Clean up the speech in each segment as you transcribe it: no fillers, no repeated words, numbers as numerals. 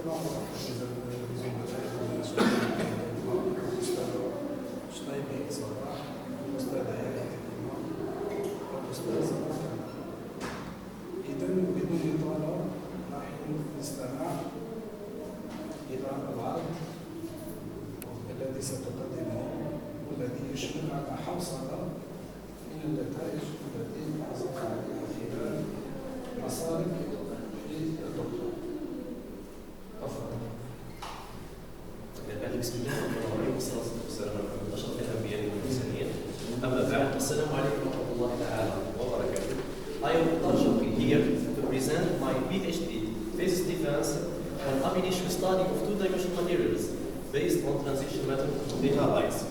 إذا بدون إطالة راح نستمع إلى العرض الذي ستقدمه والذي يشمل على حوصلة من النتائج التي حصلت عليها خلال مسارك للدكتوراه. تفضل. بسم الله الرحمن الرحيم والصلاة والسلام على أشرف الأنبياء والمرسلين. أما بعد السلام عليكم ورحمة الله تعالى وبركاته. I am Dr. Showqi here to present my PhD thesis defense on ab initio study of two-dimensional materials based on transition method data analysis.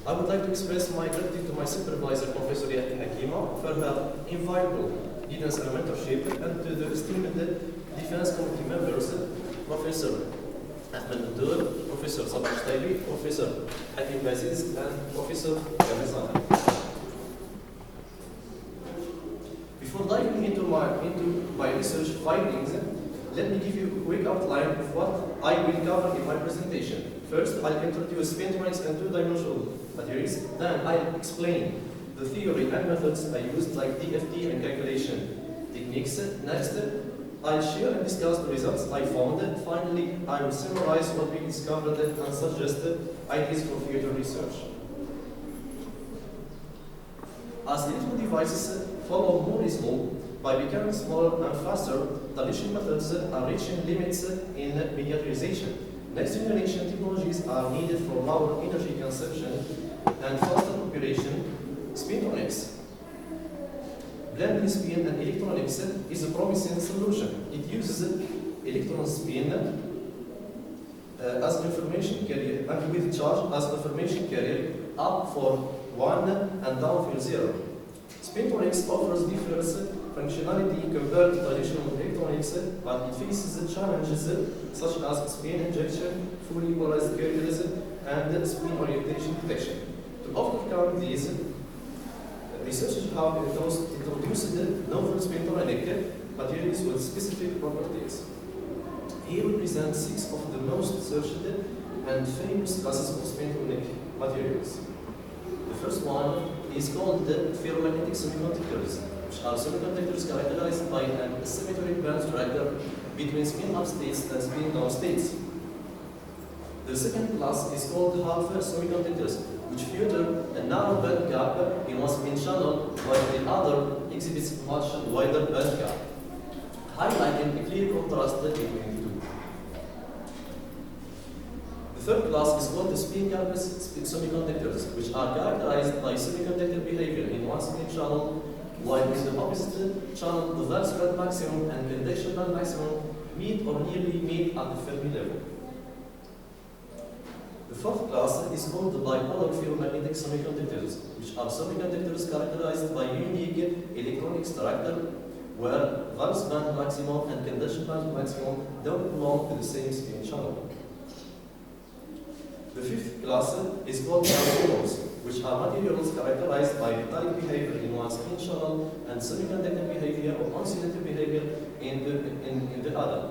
I would like to express my gratitude to my supervisor, Professor Yahya Hakima, for her invaluable guidance and mentorship, and to the esteemed defense committee members, Professor Ahmed Dur, Professor Sabah Shtaybi, Professor Hakim Aziz, and Professor Gamizani. Before diving into my research findings, let me give you a quick outline of what I will cover in my presentation. First, I'll introduce spin mechanics and two-dimensional materials. Then I'll explain the theory and methods I used, like DFT and calculation techniques. Next, I'll share and discuss the results I found. Finally, I will summarize what we discovered and suggest ideas for future research. As little devices follow Moore's law by becoming smaller and faster, traditional methods are reaching limits in miniaturization. Next generation technologies are needed for lower energy consumption and faster operation. Spintronics, blending spin and electronics, is a promising solution. It uses electron spin as an information carrier and with charge as an information carrier up for 1 and down for 0. Spintronics offers different functionality compared to traditional electronics, but it faces challenges such as spin injection, fully polarized carriers, and spin orientation detection. To overcome these, researchers have introduced novel spintronic materials with specific properties. Here we present 6 of the most searched and famous classes of spintronic materials. The first one is called the ferromagnetic semiconductors, which are semiconductors characterized by an asymmetric band structure between spin-up states and spin-down states. The second class is called half semiconductors, which feature a narrow band gap in one spin channel, while the other exhibits much wider band gap, highlighting a clear contrast between the two. The third class is called the spin-gapless semiconductors, which are characterized by semiconductor behavior in one spin channel, while in the opposite channel, the valence band maximum and conduction band maximum meet or nearly meet at the Fermi level. The fourth class is called the bipolar ferromagnetic semiconductors, which are semiconductors characterized by unique electronic structure, where valence band maximum and conduction band maximum don't belong to the same spin channel. The fifth class is called transformers, which are materials characterized by metallic behavior in one spin channel and semiconductor behavior or oscillator behavior in the other.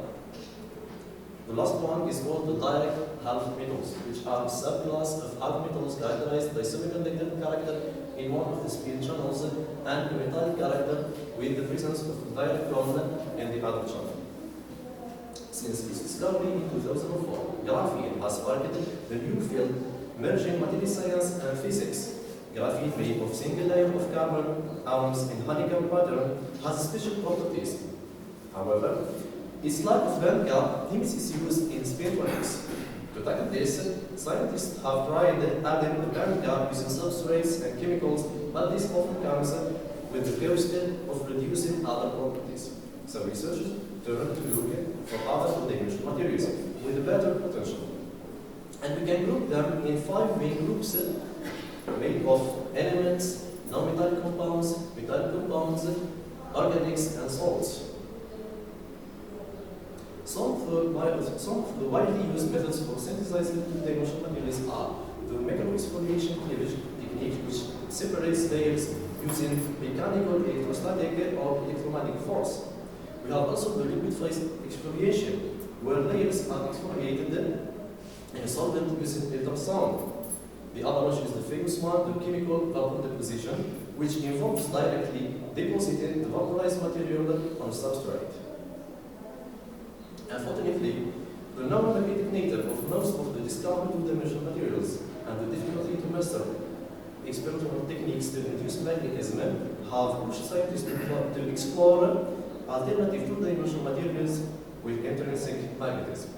The last one is called the direct half metals, which are a subclass of half metals characterized by semiconductor character in one of the spin channels and a metallic character with the presence of a direct ion in the other channel. Since its discovery in 2004, graphene has sparked the new field merging material science and physics. Graphene made of single layer of carbon atoms in honeycomb pattern has special properties. However, its lack of band gap limits its use in spintronics. To tackle this, scientists have tried adding the band gap using substrates and chemicals, but this often comes with the cost of reducing other properties. So researchers turn to look for other two-dimensional materials with a better potential. And we can group them in 5 main groups made of elements, non-metallic compounds, metallic compounds, organics, and salts. Some of the widely used methods for synthesizing two-dimensional materials are the mechanoexfoliation cleavage technique, which separates layers using mechanical, electrostatic, or electromagnetic force. We have also the liquid phase exfoliation, where layers are exfoliated in a solvent using ultrasound. The other one is the famous one, the chemical vapor deposition, which involves directly depositing the vaporized material on a substrate. Unfortunately, the non-magnetic nature of most of the discovered two-dimensional materials and the difficulty to master experimental techniques to induce magnetism have pushed scientists to explore alternative two-dimensional materials with intrinsic magnetism.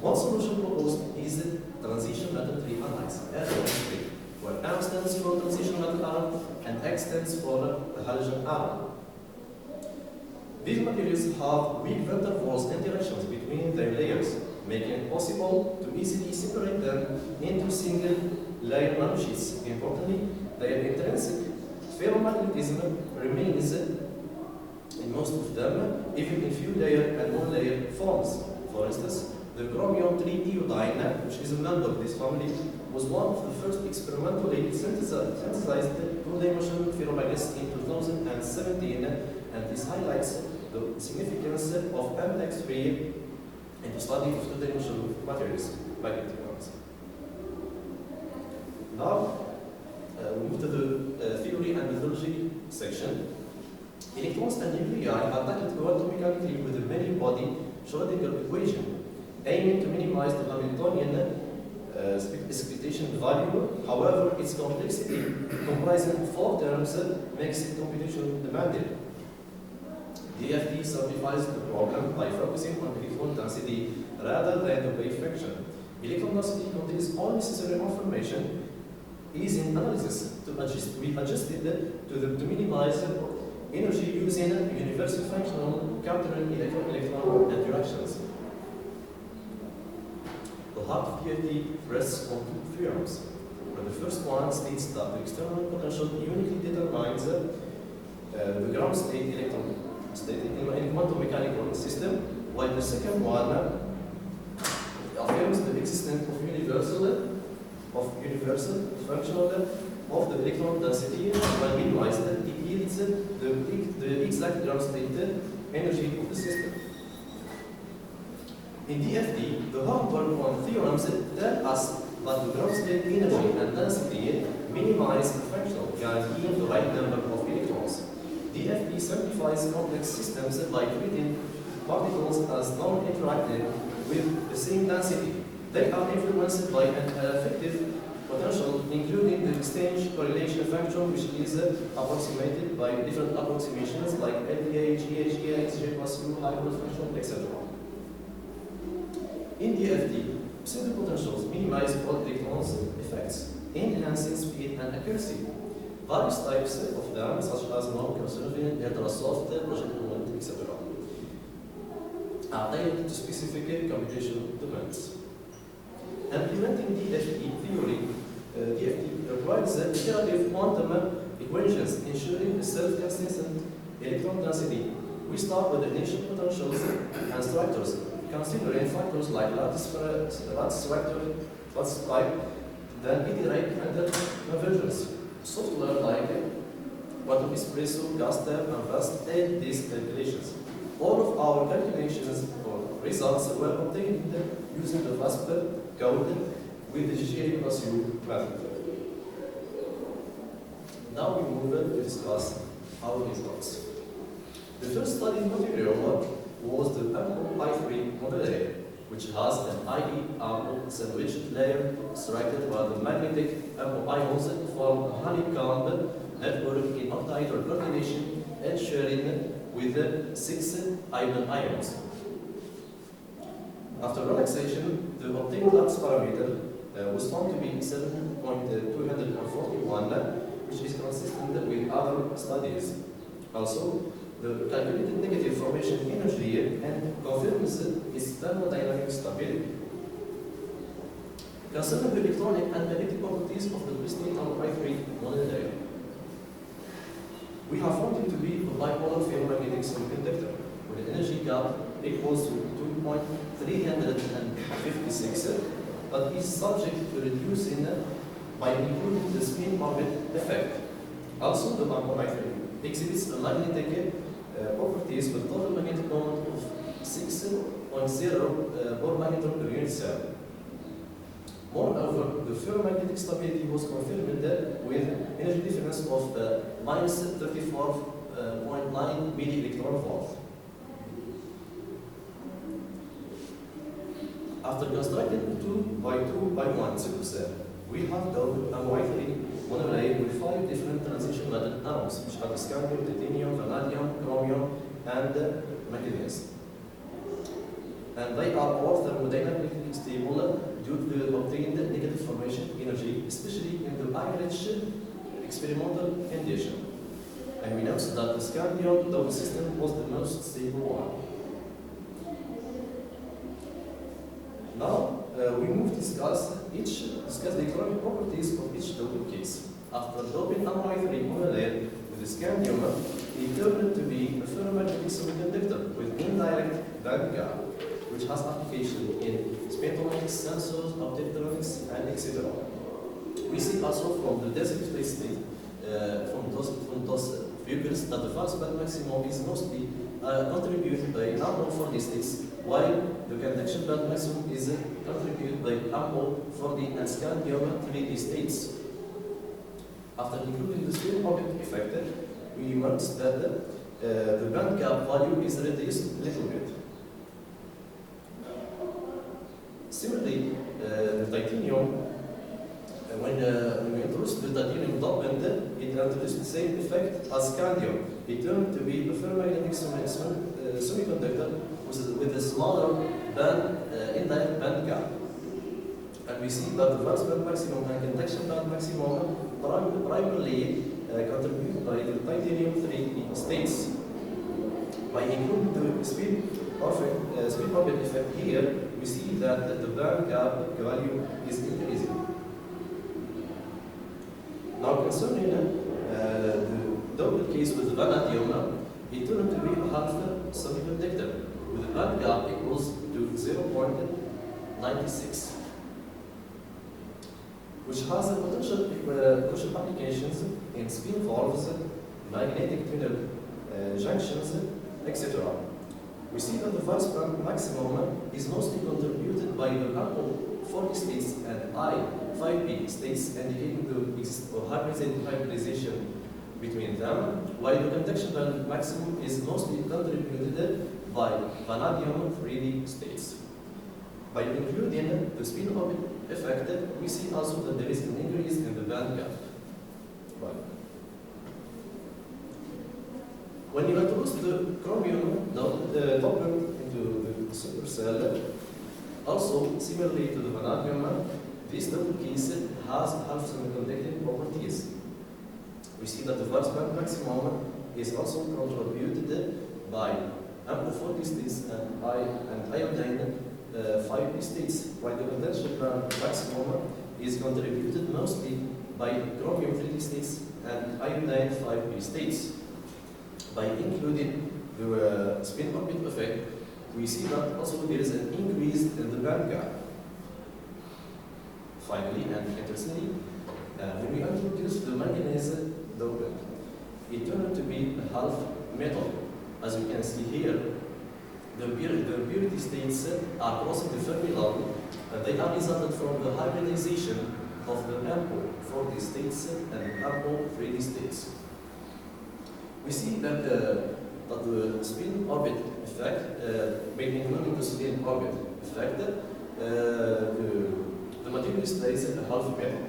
One solution proposed is the transition method reanalysis, RMS3, where M stands for transition metal atom and X stands for the halogen atom. These materials have weak van der Waals interactions between their layers, making it possible to easily separate them into single layer nanosheets. Importantly, their intrinsic ferromagnetism remains in most of them, even in few layer and one-layer forms. For instance, the chromium-3 iodine, which is a member of this family, was one of the first experimentally synthesized two-dimensional ferromagnets in 2017, and this highlights the significance of MX3 in the study of two-dimensional materials, magnetic ones. Now, we move to the theory and methodology section. Electrons and nuclei are tackled quantum-mechanically with a many-body Schrödinger equation, aiming to minimize the Hamiltonian expectation value. However, its complexity, comprising 4 terms, makes it computationally demanding. DFT simplifies the problem by focusing on electron density rather than the wave function. Electron density contains all necessary information, easy analysis be adjusted to minimize energy using universal functional countering electron interactions. The heart of DFT rests on 2 theorems. The first one states that the external potential uniquely determines the ground state electron state in quantum mechanical system, while the second one affirms the existence of universal functional of the electron density, when minimized it yields the exact ground state energy of the system. In DFT, the Harvard theorems tell us that the ground state energy and density minimize the functional, guaranteeing the right number of electrons. DFT simplifies complex systems by treating particles as non-interacting with the same density. They are influenced by an effective potential, including the exchange correlation function, which is approximated by different approximations like LPA, GHA, XJ plus U, hybrid function, etc. In DFT, pseudo-potentials minimize all electrons effects, enhancing speed and accuracy. Various types of them, such as non-conserving, ultra-soft, project moment, etc., are tailored to specific computational domains. Implementing DFT theory, DFT requires iterative quantum equations ensuring self-consistent electron density. We start with the initial potentials and structures, considering factors like lattice structure, lattice type, then iterate under convergence. Software like quantum espresso, gas step, and fast aid these calculations. All of our calculations or results were obtained using the VASP code with the GGA plus U method. Now we move to discuss our results. The first study material was the I3 model A, which has an IE sandwiched layer extracted by the magnetic ions form a honeycomb network in octahedral coordination and sharing with 6 ions. After relaxation, the obtained lattice parameter was found to be 7.241, which is consistent with other studies. Also, the calculated negative formation energy and confirms its thermodynamic stability. Concerning the electronic and magnetic properties of the crystalline I3 model layer, we have found it to be a bipolar ferromagnetic semiconductor with an energy gap equals to 2.356, but is subject to reducing by including the spin orbit effect. Also, the I3 exhibits a magnetic properties with total magnetic moment of 6.0 per magnetron per unit cell. Moreover, the ferromagnetic stability was confirmed with energy difference of minus 34.9 milli-electron volt. After constructing 2 by 2 by 1 supercell, we have built a molecular monorail with 5 different transition metal atoms, which are scandium, titanium, vanadium, chromium, and manganese. And they are all thermodynamically stable due to the obtained negative formation energy, especially in the average experimental condition. And we noticed that the scandium double system was the most stable one. Now we move to discuss the electronic properties of each double case. After doping a molecular monorail with the scandium, it turned to be a ferromagnetic semiconductor with indirect band gap, which has application in spectrometrics, sensors, optoelectronics, and etc. We see also from the density state, from those figures, that the valence band maximum is mostly contributed by ample for the states, while the conduction band maximum is contributed by ample for the scandium 3D states. After including the spin orbit effect, we noticed that the band gap value is reduced a little bit. Similarly, the titanium, when we introduced the titanium dopant, it introduced the same effect as scandium. It turned to be a ferromagnetic semiconductor with a smaller indirect band gap. And we see that the valence band maximum and conduction band maximum primarily contributed by the titanium 3D states. By including the spin orbit effect here, we see that the band gap value is increasing. Now concerning the double case with the vanadium, it turned to be a half semiconductor with a band gap equals to 0.96, which has a potential applications in spin valves, magnetic tunnel junctions, etc. We see that the valence band maximum is mostly contributed by the ample 40 states and I5p states, indicating the existence of hybridization between them, while the conduction band maximum is mostly contributed by vanadium 3D states. By including the spin orbit effect, we see also that there is an increase in the band gap. When you introduce the chromium dopant into the supercell, also similarly to the vanadium, this double case has half semiconducting properties. We see that the valence band maximum is also contributed by ample 40 states and iodine 5p states, while the conduction band maximum is contributed mostly by chromium 3D states and iodine 5p states. By including the spin orbit effect, we see that also there is an increase in the band gap. Finally, and interestingly, when we introduce the manganese dopant, it turned to be a half metal. As you can see here, the impurity states are crossing the Fermi level, and they are resulted from the hybridization of the ample 4D states and ample 3D states. We see that the spin orbit effect, by including the spin orbit effect, the material stays a half metal.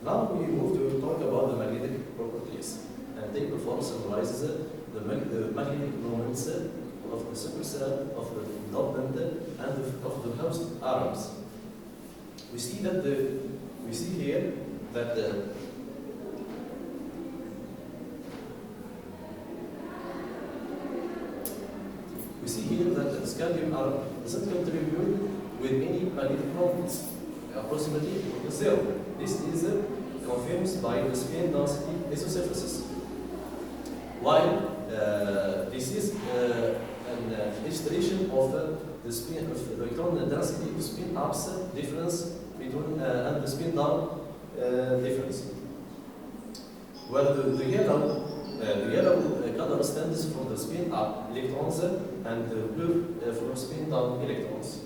Now we move to talk about the magnetic properties, and they perform summarizes the magnetic moments of the supercell, of the dopant, and of the host atoms. We see that here that we see here that the scandium atom doesn't contribute with any magnetic moments, approximately equal to 0. This is confirmed by the spin density isosynthesis. While this is an illustration of the spin of the electron density of spin ups difference between and the spin down difference. Well, the yellow the yellow color stands for the spin up electrons and the blue for spin down electrons.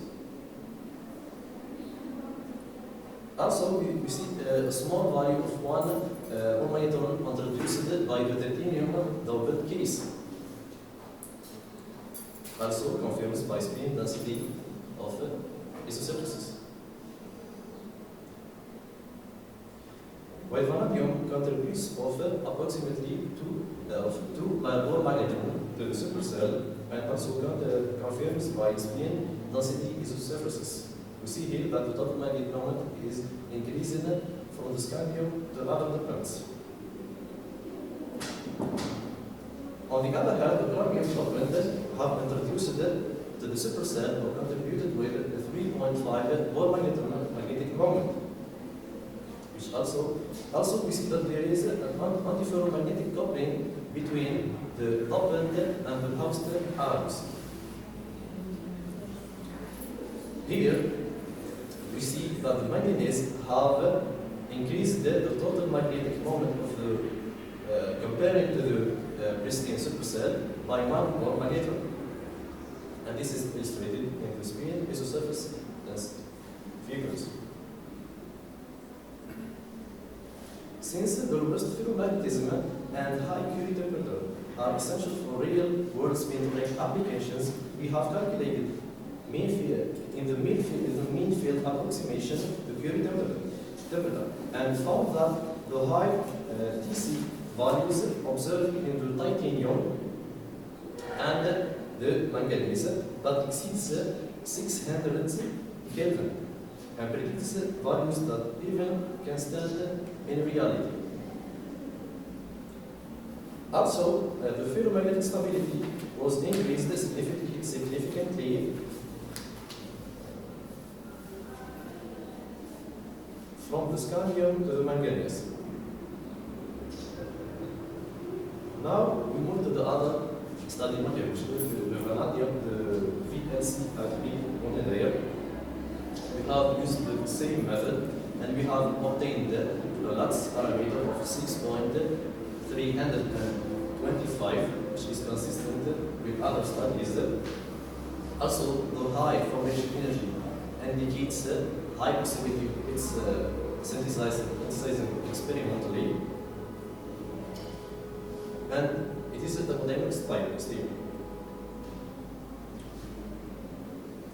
Also, we see a small value of one neutron introduced by the titanium double case. Also confirms by spin density of isosurfaces. While vanadium contributes of approximately 2 Bohr magnetron to the supercell and also confirms by spin density isosurfaces. We see here that the total magnetic moment is increasing from the scandium to other planets. On the other hand, the chromium fragment have introduced to the supercell or contributed with a 3.5 Bohr magnetic moment. Which also we see that there is an antiferromagnetic coupling between the doped and the host atoms. Here we see that the manganese have increased the total magnetic moment of the comparing to the pristine supercell by 1 Bohr magnetron. And this is illustrated in the spin isosurface density figures. Since the robust ferromagnetism and high Curie temperature are essential for real-world spin applications, we have calculated in the mean field approximation to Curie temperature and found that the high TC values observed in the titanium and the manganese that exceeds 600 Kelvin and predicts values that even can stand in reality. Also, the ferromagnetic stability was increased significantly from the scandium to the manganese. Now we move to the other study material, which is the vanadium, the VLC-3 monolayer. We have used the same method and we have obtained a Lux parameter of 6.325, which is consistent with other studies. Also, the high formation energy indicates high possibility it's synthesizing experimentally, and it is a thermodynamic stable.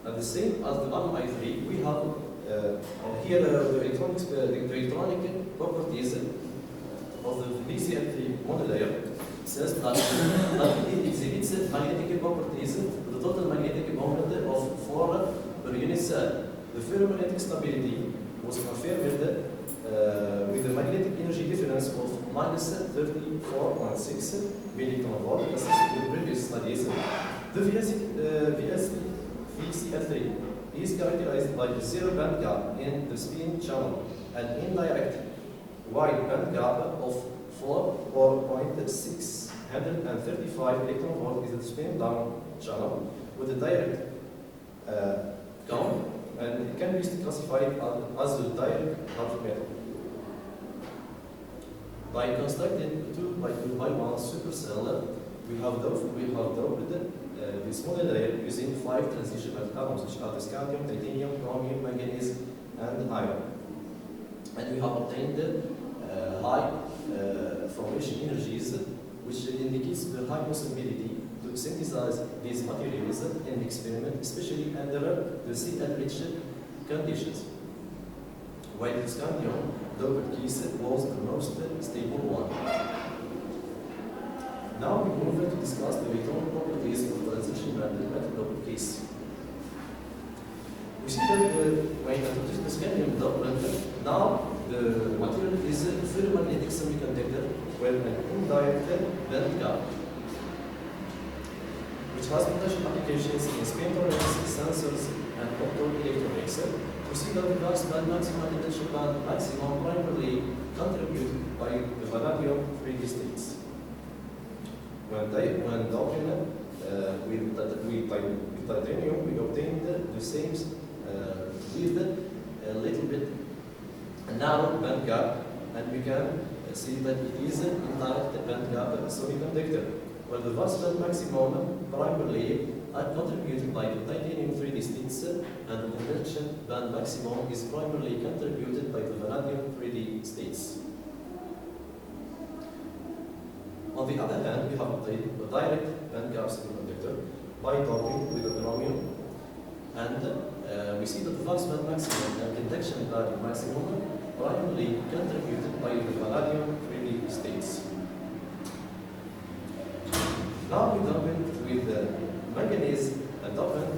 At the same as the 1I3, we have here the electronic properties of the VCL3 monolayer says that it exhibits magnetic properties with a total magnetic moment of 4 per unit cell. The ferromagnetic stability was confirmed with the magnetic energy difference of minus 34.6 milliton as in previous studies. The VCL3 is characterized by the zero band gap in the spin channel and indirect wide band gap of 4.635 electron volt is the spin down channel with a direct count, and it can be classified as a direct half metal. By constructing 2 by 2 by 1 supercell, we have dropped this monolayer using 5 transitional atoms, which are the scandium, titanium, chromium, manganese, and iron. And we have obtained high formation energies, which indicates the high possibility to synthesize these materials in experiment, especially under the Cl-rich conditions. While the scandium double case was the most stable one. Now we move to discuss the electron properties of transition metal double case. We see that when introduced the scandium doublet, now the material is a ferromagnetic semiconductor with an indirect band gap, which has potential applications in spin tolerance, sensors, and optoelectronics. We see that the gas band maximum and potential band maximum primarily contributed by the vanadium free states. When doping with titanium, we obtained the same with a little bit narrow band gap, and we can see that it is indirect band gap semiconductor, where the vast band maximum primarily are contributed by the titanium 3D states, and the conduction band maximum is primarily contributed by the vanadium 3D states. On the other hand, we have a direct band gap semiconductor by doping with the chromium, and we see that the valence band maximum and conduction band maximum primarily contributed by the vanadium 3D states. Now we dump with the manganese and dopant,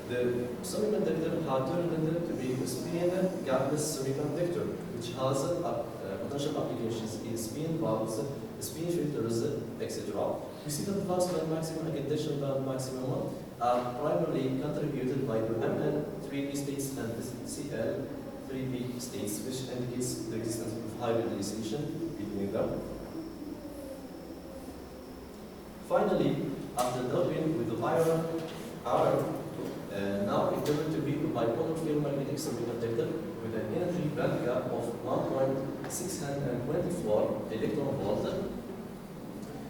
the semiconductor had turned to be a spin gapless semiconductor, which has potential applications in spin valves, spin filters, etc. We see that the valence band maximum and conduction band maximum are primarily contributed by the Mn 3D states and the Cl 3D states, which indicates the existence of hybridization between them. Finally, after doping with the iron, now it turned to be a bipolar ferromagnetic semiconductor with an energy band gap of 1.624 electron volt.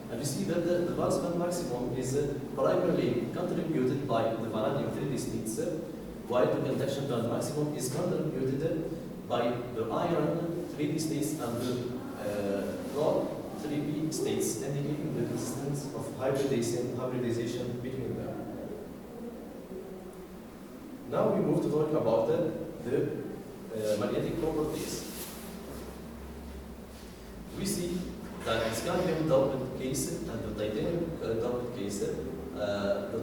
And we see that the valence band maximum is primarily contributed by the vanadium 3D states, while the conduction band maximum is contributed by the iron 3D states and the rod 3D states, indicating the existence of hybridization between them. Now we move to talk about the magnetic properties. We see that in scandium dopant case and the titanium dopant case, the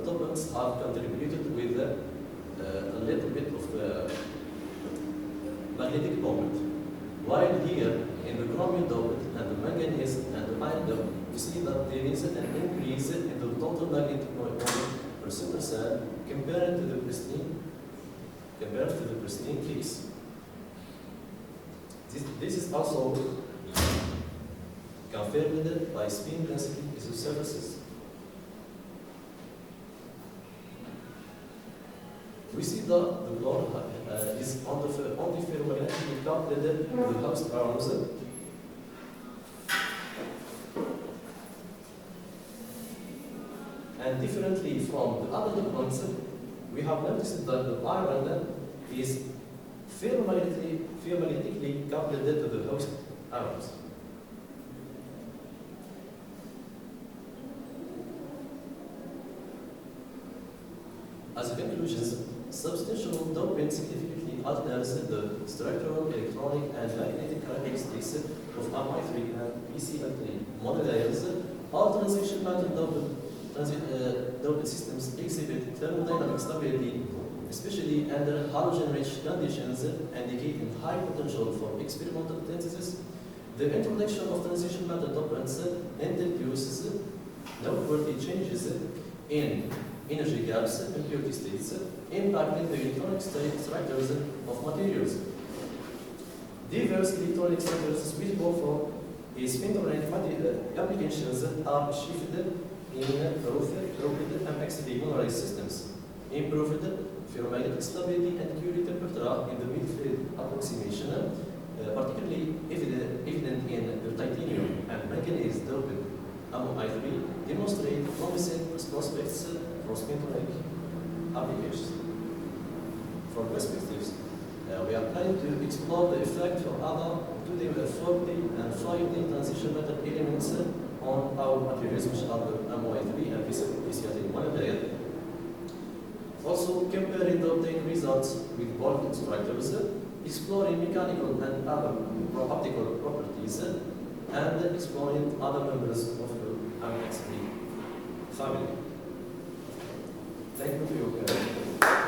dopants have contributed with a little bit of magnetic moment. While here in the chromium dopant and the manganese and the iron dopant, we see that there is an increase in the total magnetic moment per supercell compared to the pristine case. This is also confirmed by spin density isosurfaces. We see that the Lord is on the ferromagnetic coupled with the host arms. And differently from the other dopants, we have noticed that the iron is ferromagnetically coupled to the host atoms. As a conclusion, substantial doping significantly alters the structural, electronic, and magnetic characteristics of MI3 and PCL3 monolayers. All transition matter doping systems exhibit thermodynamic stability, especially under halogen-rich conditions, indicating high potential for experimental synthesis. The introduction of transition matter dopants introduces noteworthy changes in energy gaps and impurity states, impacting the electronic structures of materials. Diverse electronic structures suitable for spin-oriented applications are achieved in rocket and XD polarized systems, improved ferromagnetic stability and Curie temperature in the midfield approximation, particularly evident in the titanium and manganese doped MI3, demonstrate promising prospects for spin-oriented applications. For perspectives, we are planning to explore the effect of other 2D, 4D, and 5D transition metal elements on our materials, which are the MI3 and PCL3 monolayer. Also, comparing the obtained results with bulk structures, exploring mechanical and other optical properties, and exploring other members of the MX3 family. Thank you for your attention.